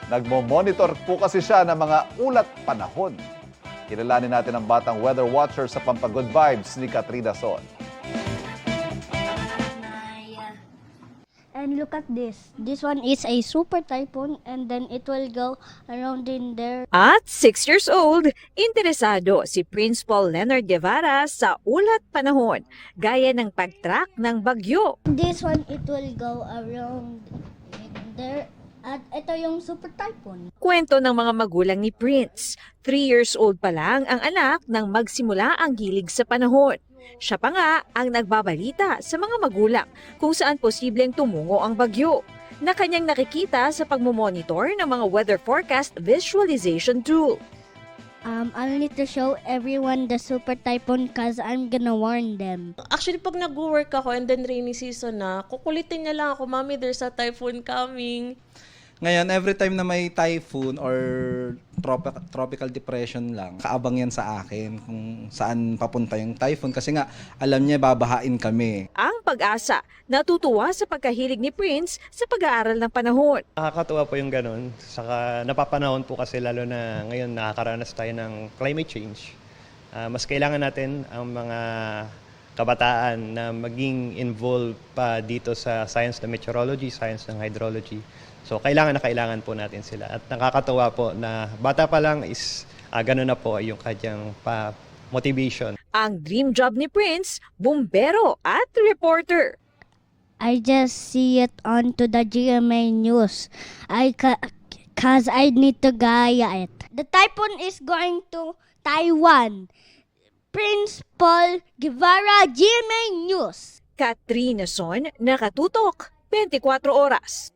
Nagmo-monitor po kasi siya ng mga ulat panahon. Kilalanin natin ang batang weather watcher sa Pampagood Vibes ni Katrina Son. And look at this. This one is a super typhoon and then it will go around in there. At 6 years old, interesado si Principal Leonard Guevara sa ulat panahon, gaya ng pag-track ng bagyo. This one, it will go around in there. At ito yung super typhoon. Kwento ng mga magulang ni Prince. 3 years old pa lang ang anak nang magsimula ang hilig sa panahon. Siya pa nga ang nagbabalita sa mga magulang kung saan posibleng tumungo ang bagyo, na kanyang nakikita sa pagmomonitor ng mga weather forecast visualization tool. I'll need to show everyone the super typhoon cause I'm gonna warn them. Actually, pag nag-work ako and then rainy season na, kukulitin niya lang ako, Mommy, there's a typhoon coming. Ngayon, every time na may typhoon or tropical depression lang, kaabang yan sa akin kung saan papunta yung typhoon kasi nga alam niya babahain kami. Ang Pag-asa natutuwa sa pagkahilig ni Prince sa pag-aaral ng panahon. Nakakatuwa po yung ganun. Saka napapanahon po kasi lalo na ngayon nakakaranas tayo ng climate change. Mas kailangan natin ang mga kabataan na maging involved pa dito sa science ng meteorology, science ng hydrology. So kailangan na kailangan po natin sila. At nakakatuwa po na bata pa lang is ganun na po yung kanyang motivation. Ang dream job ni Prince, bumbero at reporter. I just see it onto the GMA news. Cause I need to gaya it. The typhoon is going to Taiwan. Prince Paul Guevara, GMA News. Katrina Son, nakatutok, 24 oras.